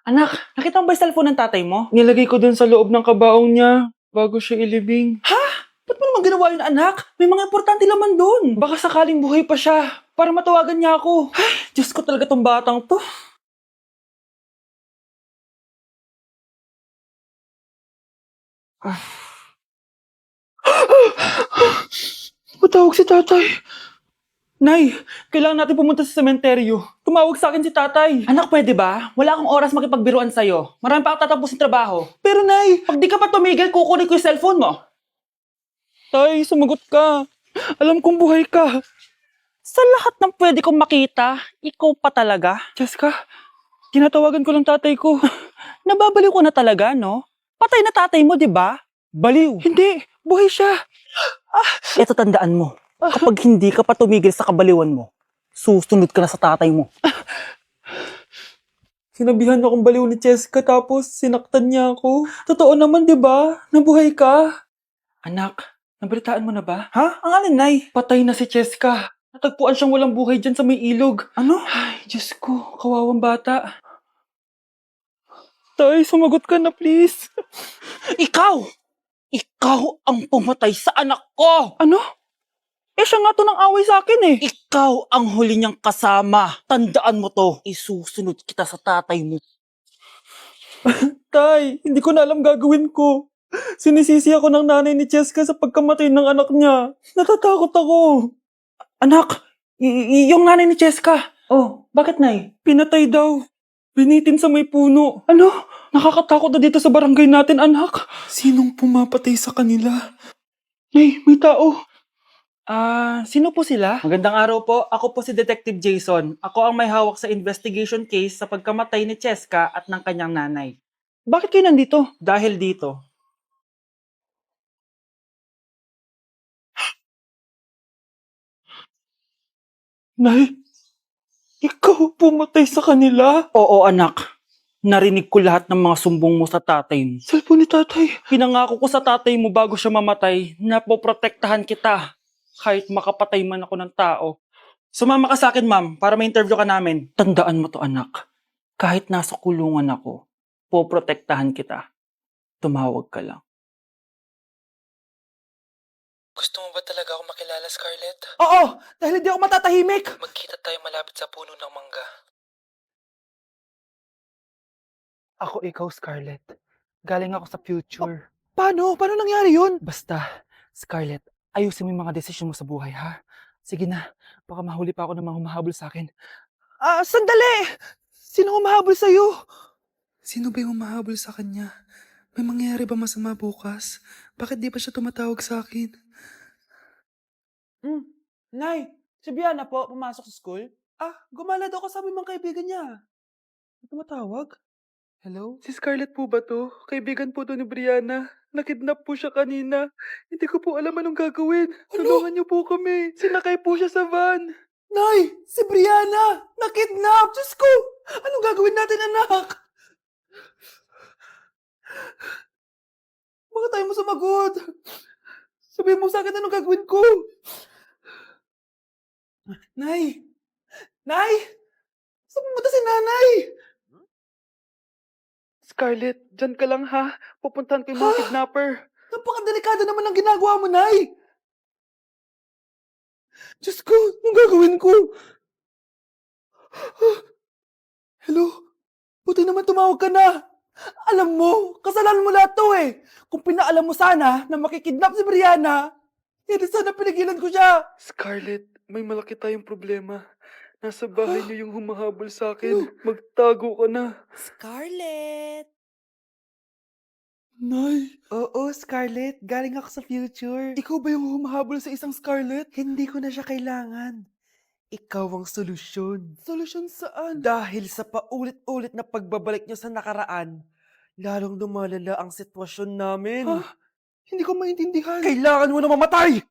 Anak, nakita mo ba yung cellphone ng tatay mo? Nilagay ko dun sa loob ng kabaong niya bago siya ilibing. Ba't mo naman ginawa yun, anak? May mga importante laman dun. Baka sakaling buhay pa siya para matawagan niya ako. Ay, Diyos ko talaga tong batang to. Matawag si tatay. Nay, kailangan natin pumunta sa sementeryo. Tumawag sa akin si tatay. Anak, pwede ba? Wala akong oras makipagbiruan sa'yo. Marami pa ako tatapusin trabaho. Pero nay, pag di ka pa tumigil, kukunin ko yung cellphone mo. Tay, sumagot ka. Alam kong buhay ka. Sa lahat ng pwede kong makita, ikaw pa talaga. Jessica, tinatawagan ko lang tatay ko. Nababaliw ko na talaga, no? Patay na tatay mo, di ba? Baliw. Hindi, buhay siya. Ito tandaan mo, kapag hindi ka pa tumigil sa kabaliwan mo, susunod ka na sa tatay mo. Sinabihan akong baliw ni Jessica tapos sinaktan niya ako. Totoo naman, di ba? Nabuhay ka. Anak, nabalitaan mo na ba? Ha? Ang alin, Nay? Patay na si Jessica. Natagpuan siyang walang buhay dyan sa may ilog. Ano? Ay, Diyos ko, kawawang bata. Tay, sumagot ka na please. Ikaw! Ikaw ang pumatay sa anak ko! Ano? Eh, siya nga to ng away sa akin eh. Ikaw ang huli niyang kasama. Tandaan mo to. Isusunod kita sa tatay mo. Tay, hindi ko na alam gagawin ko. Sinisisi ako ng nanay ni Jessica sa pagkamatay ng anak niya. Natatakot ako. Anak, yung nanay ni Jessica. Oh, Bakit, Nay? pinatay daw. Binitin sa may puno. Ano? Nakakatakot na dito sa barangay natin, anak. Sinong pumapatay sa kanila? Nay, may tao. Sino po sila? Magandang araw po. Ako po si Detective Jason. Ako ang may hawak sa investigation case sa pagkamatay ni Cheska at ng kanyang nanay. Bakit kayo nandito? Dahil dito. Nay, ikaw pumatay sa kanila? Oo, anak. Narinig ko lahat ng mga sumbong mo sa tatay mo. Cellphone ni tatay. Pinangako ko sa tatay mo bago siya mamatay na poprotektahan kita kahit makapatay man ako ng tao. Sumama ka sa akin, ma'am, para ma-interview ka namin. Tandaan mo to, anak. Kahit nasa kulungan ako, poprotektahan kita. Tumawag ka lang. Gusto mo ba talaga ako makilala, Scarlett? Oo! Dahil hindi ako matatahimik! Magkita tayo malapit sa puno ng mangga. Ako ikaw, Scarlett. Galing ako sa future. Paano? Paano nangyari yun? Basta, Scarlett, ayusin mo yung mga desisyon mo sa buhay, ha? Sige na, baka mahuli pa ako ng mga humahabol sa akin. Sandali! Sino humahabol sa'yo? Sino ba yung humahabol sa kanya? May mangyayari ba masama bukas? Bakit di pa siya tumatawag sa akin? Nay, si Biana po, pumasok sa school? Gumala daw kasama yung mga kaibigan niya. Tumatawag? Hello? Si Scarlett po ba to? Kaibigan po to ni Brianna. Nakidnap po siya kanina. Hindi ko po alam anong gagawin. Tulungan niyo po kami. Sinakay po siya sa van. Nay! Si Brianna! Nakidnap! Diyos ko! Anong gagawin natin, anak? Bakit tayo mo sumagot? Sabihin mo sa akin anong gagawin ko. Nay! Nay! Saan pumunta si nanay? Scarlett, dyan ka lang ha. Pupuntahan ko yung mga kidnapper. Napakadelikado naman ang ginagawa mo, Nay! Diyos ko, anong gagawin ko? Hello? Buti naman tumawag ka na. Alam mo, kasalanan mo lahat to eh. Kung pinaalam mo sana na makikidnap si Brianna, hindi sana pinigilan ko siya. Scarlett, may malaki tayong problema. Nasa bahay niyo yung humahabol sa akin. Magtago ka na. Scarlett! Nay, Oo, Scarlett. Galing ako sa future. ikaw ba yung humahabol sa isang Scarlett? Hindi ko na siya kailangan. Ikaw ang solusyon. Solusyon saan? Dahil sa paulit-ulit na pagbabalik niyo sa nakaraan, lalong lumalala ang sitwasyon namin. Hindi ko maintindihan. Kailangan mo na mamatay!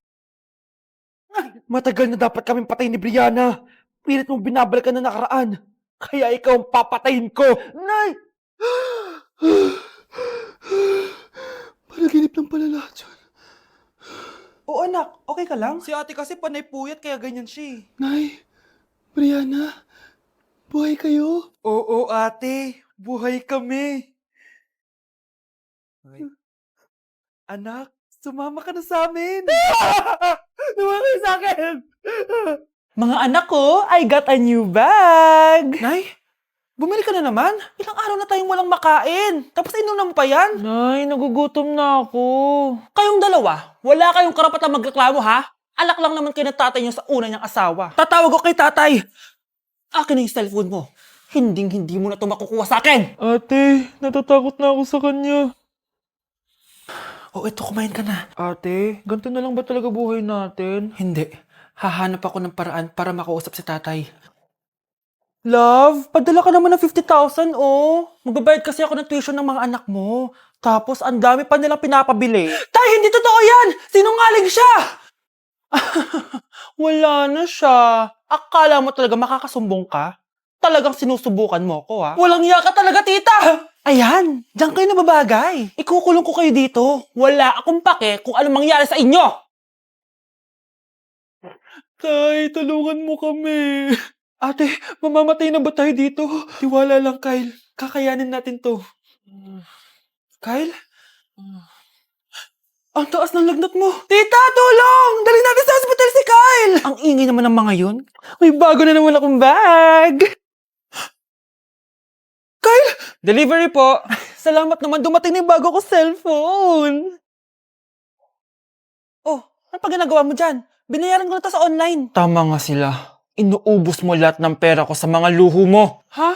Matagal na dapat kaming patay ni Brianna. Pilit mong binabalikan na nakaraan. Kaya ikaw ang papatayin ko. Nay! Panaginip ng pala lahat yun. Oo anak, okay ka lang? Si ate kasi panay puyat kaya ganyan siya eh. Nay, Brianna, buhay kayo? Oo ate, Buhay kami! Okay. Anak, sumama ka na sa amin! Lumaki sa akin! Mga anak ko, I got a new bag! Nay, bumili ka na naman? Ilang araw na tayong walang makain. Tapos inunan mo pa yan? Nay, nagugutom na ako. Kayong dalawa, wala kayong karapatang magreklamo ha? Alak lang naman kayo ng tatay niyo sa una niyang asawa. Tatawag ko kay tatay. Akin na yung cellphone mo. Hindi mo na ito makukuha sa akin. Ate, natatakot na ako sa kanya. Oh, eto, kumain ka na. Ate, ganito na lang ba talaga buhay natin? Hindi. Hahanap ako ng paraan para makausap si tatay. Love, padala ka naman ng 50,000, oh. Magbabayad kasi ako ng tuition ng mga anak mo. Tapos, ang dami pa nilang pinapabili. Tay, hindi totoo yan! Sinungaling siya! Wala na siya. Akala mo talaga makakasumbong ka? Talagang sinusubukan mo ko, ha? Walang iya ka talaga, tita! Ayan, diyan kayo nababagay. Ikukulong ko kayo dito. Wala akong pake kung anong mangyari sa inyo! Tay, tulungan mo kami. Ate, mamamatay na ba tayo dito? Tiwala lang, Kyle. Kakayanin natin to. Kyle? Ang taas ng lagnat mo. Tita, tulong! Dali natin sa hospital si Kyle! Ang ingay naman ng mga yun. May bago na naman akong bag. Kyle! Delivery po. Salamat naman dumating na yung bago ko cellphone. Oh, ano pa ginagawa mo dyan? Binayaran ko na to sa online. Tama nga sila. Inuubos mo lahat ng pera ko sa mga luho mo. Ha?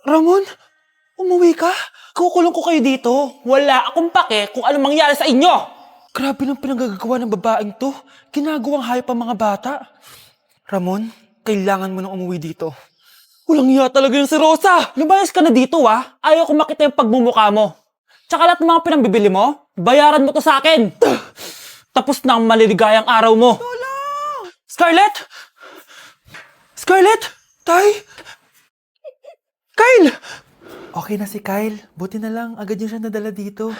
Ramon? Umuwi ka? Kukulong ko kayo dito. Wala akong pake kung anong mangyari sa inyo! Grabe ng pinagagawa ng babaeng to. Ginagawang hayop ang mga bata. Ramon, kailangan mo nang umuwi dito. Walang iya talaga yung si Rosa! Lumayas ka na dito, ah. Ayaw ko makita yung pagmumukha mo. Tsaka lahat ng mga pinambibili mo, bayaran mo to sa akin. Tapos na ang maliligayang araw mo. Scarlett! Scarlett! Tay! Kyle! Okay na si Kyle. Buti na lang, agad niya siya nadala dito.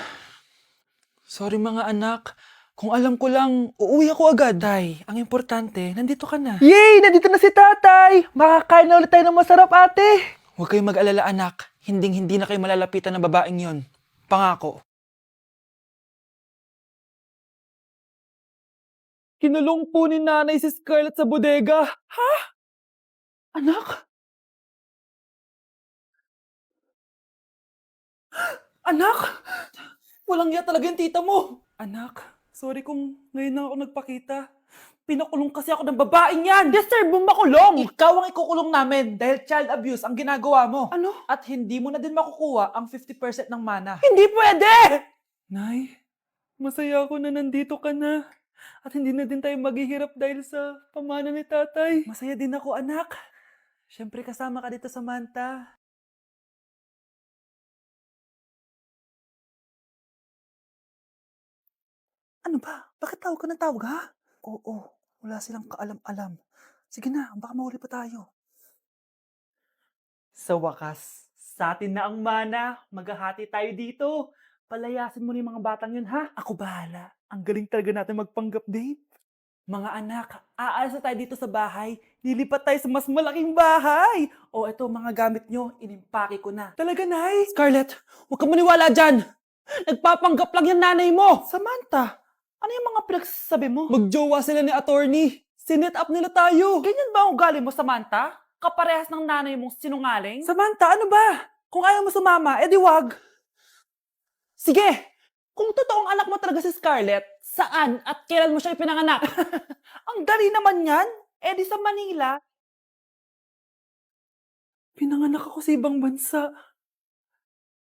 Sorry mga anak. Kung alam ko lang, uuwi ako agad. Tay, ang importante, nandito ka na. Yay! Nandito na si tatay! Makakain na ulit tayo ng masarap, ate! Huwag kayong mag-alala anak. Hinding-hindi na kayo malalapitan ng babaeng yon. Pangako. Kinulong po ni nanay si Scarlett sa bodega. Ha? Anak? Anak? Walang iya talaga yung tita mo. Anak, sorry kung ngayon na ako nagpakita. Pinakulong kasi ako ng babaeng yan. Deserve mong makulong. Ikaw ang ikukulong namin dahil child abuse ang ginagawa mo. Ano? At hindi mo na din makukuha ang 50% ng mana. Hindi pwede! Nay, masaya ako na nandito ka na. At hindi na din tayo maghihirap dahil sa pamana ni tatay. Masaya din ako, anak. Siyempre kasama ka dito sa Manta. Ano ba? Bakit tawag ka ng tawag, ha? Oo, wala silang kaalam-alam. Sige na, baka mahuli pa tayo. Sa wakas, sa atin na ang mana. Maghahati tayo dito. Palayasin mo na yung mga batang yun, ha? Ako bahala. Ang galing talaga natin magpanggap date. Mga anak, aalis na tayo dito sa bahay. Lilipat tayo sa mas malaking bahay. O eto, mga gamit nyo, inimpake ko na. Talaga, Nay? Scarlett, huwag kang maniwala dyan. Nagpapanggap lang yung nanay mo. Samantha, ano yung mga pinagsasabi mo? Magjowa sila ni attorney. Sinet up nila tayo. Ganyan ba ang ugali mo, Samantha? Kaparehas ng nanay mong sinungaling? Samantha, ano ba? Kung ayaw mo sumama, edi wag. Sige, kung totoong anak mo talaga si Scarlett, saan at kailan mo siya ipinanganak? Ang dali naman yan. Edi sa Manila. Pinanganak ako sa ibang bansa.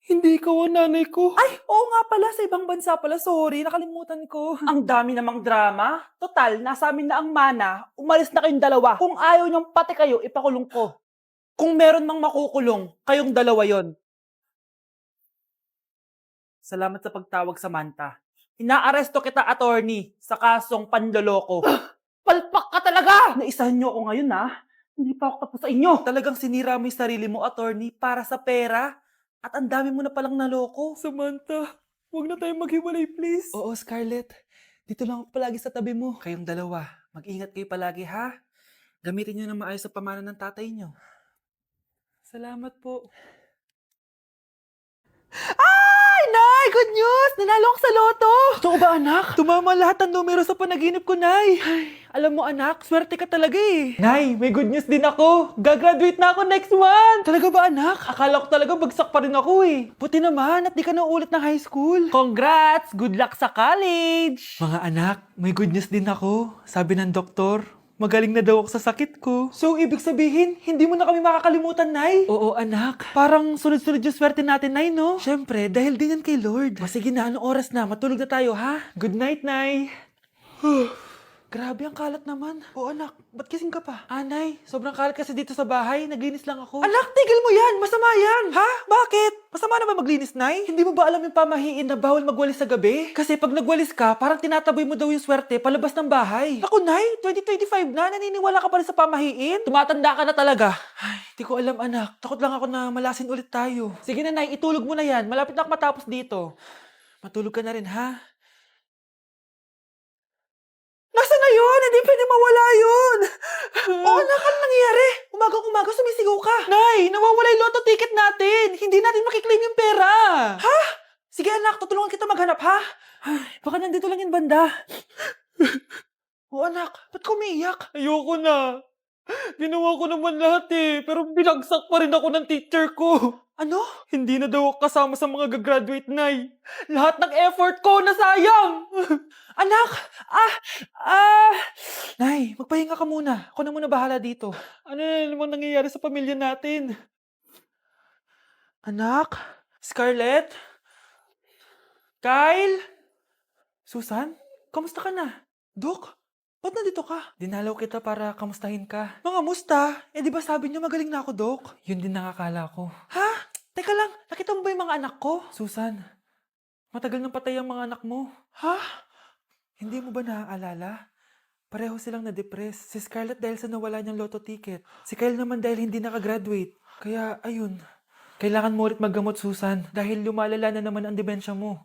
Hindi ikaw ang nanay ko. Ay, oo nga pala, sa ibang bansa pala. Sorry, nakalimutan ko. Ang dami namang drama. Total, nasa amin na ang mana. Umalis na kayong dalawa. Kung ayaw niyong pati kayo, ipakulong ko. Kung meron mang makukulong, kayong dalawa yon. Salamat sa pagtawag, Samantha. Inaaresto kita, attorney, sa kasong panloloko. Palpak ka talaga! Naisahan niyo ako ngayon, ha? Hindi pa ako tapos sa inyo. Talagang sinira mo yung sarili mo, attorney, para sa pera. At ang dami mo na palang naloko. Samantha, huwag na tayo maghiwalay, please. Oo, Scarlett. Dito lang ako palagi sa tabi mo. Kayong dalawa, mag-ingat kayo palagi, ha? Gamitin niyo na maayos sa pamana ng tatay niyo. Salamat po. Ay, Nay! Good news! Nanalo ako sa loto! Totoo ba, anak? Tumama lahat ng numero sa panaginip ko, Nay. Alam mo, anak, swerte ka talaga eh. Nay, may good news din ako. Gagraduate na ako next month. Talaga ba, anak? Akala ko talaga bagsak pa rin ako eh. Buti naman at di ka na ulit ng high school. Congrats! Good luck sa college! Mga anak, may good news din ako. Sabi ng doktor, magaling na daw ako sa sakit ko. So, ibig sabihin, hindi mo na kami makakalimutan, Nay? Oo, anak. Parang sunod-sunod yung swerte natin, Nay, no? Siyempre, dahil din yan kay Lord. O sige na, anong oras na? Matulog na tayo, ha? Good night, Nay. Grabe, ang kalat naman. O anak, ba't kising ka pa? Anay, sobrang kalat kasi dito sa bahay. Naglinis lang ako. Anak, tigil mo yan! Masama yan! Ha? Bakit? Masama na ba maglinis, Nay? Hindi mo ba alam yung pamahiin na bawal magwalis sa gabi? Kasi pag nagwalis ka, parang tinataboy mo daw yung swerte palabas ng bahay. Ako, Nay, 2025 na, naniniwala ka pa rin sa pamahiin? Tumatanda ka na talaga. Ay, di ko alam, anak. Takot lang ako na malasin ulit tayo. Sige na, Nay, itulog mo na yan. Malapit na ako matapos dito. Matulog ka na rin, ha? Nasaan na yun? Hindi pwede mawala yun! Oo, anak, ano nangyayari? Umagang-umaga sumisigaw ka. Nay, nawawala yung lotto ticket natin. Hindi natin makiklaim yung pera. Ha? Sige anak, tutulungan kita maghanap, ha? Ay, baka nandito lang yung banda. Oo anak, ba't ka umiiyak? Ayoko na. Ginawa ko naman lahat eh, pero binagsak pa rin ako ng teacher ko. Ano? Hindi na daw ako kasama sa mga gagraduate, Nay. Lahat ng effort ko nasayang. Anak! Nay, magpahinga ka muna. Ako na muna bahala dito. Ano na namang nangyayari sa pamilya natin? Anak? Scarlett? Kyle? Susan? Kamusta ka na? Dok? Ba't nandito ka? Dinalaw kita para kamustahin ka. Mga musta? Eh di ba sabi niyo magaling na ako, Dok? Yun din nakakala ko. Ha? Teka lang, nakita mo ba yung mga anak ko? Susan, matagal nang patay ang mga anak mo. Ha? Hindi mo ba naaalala? Pareho silang na-depress. Si Scarlett dahil sa nawala niyang lotto ticket. Si Kyle naman dahil hindi nakagraduate. Kaya, ayun. Kailangan mo ulit maggamot, Susan. Dahil lumalala na naman ang demensya mo.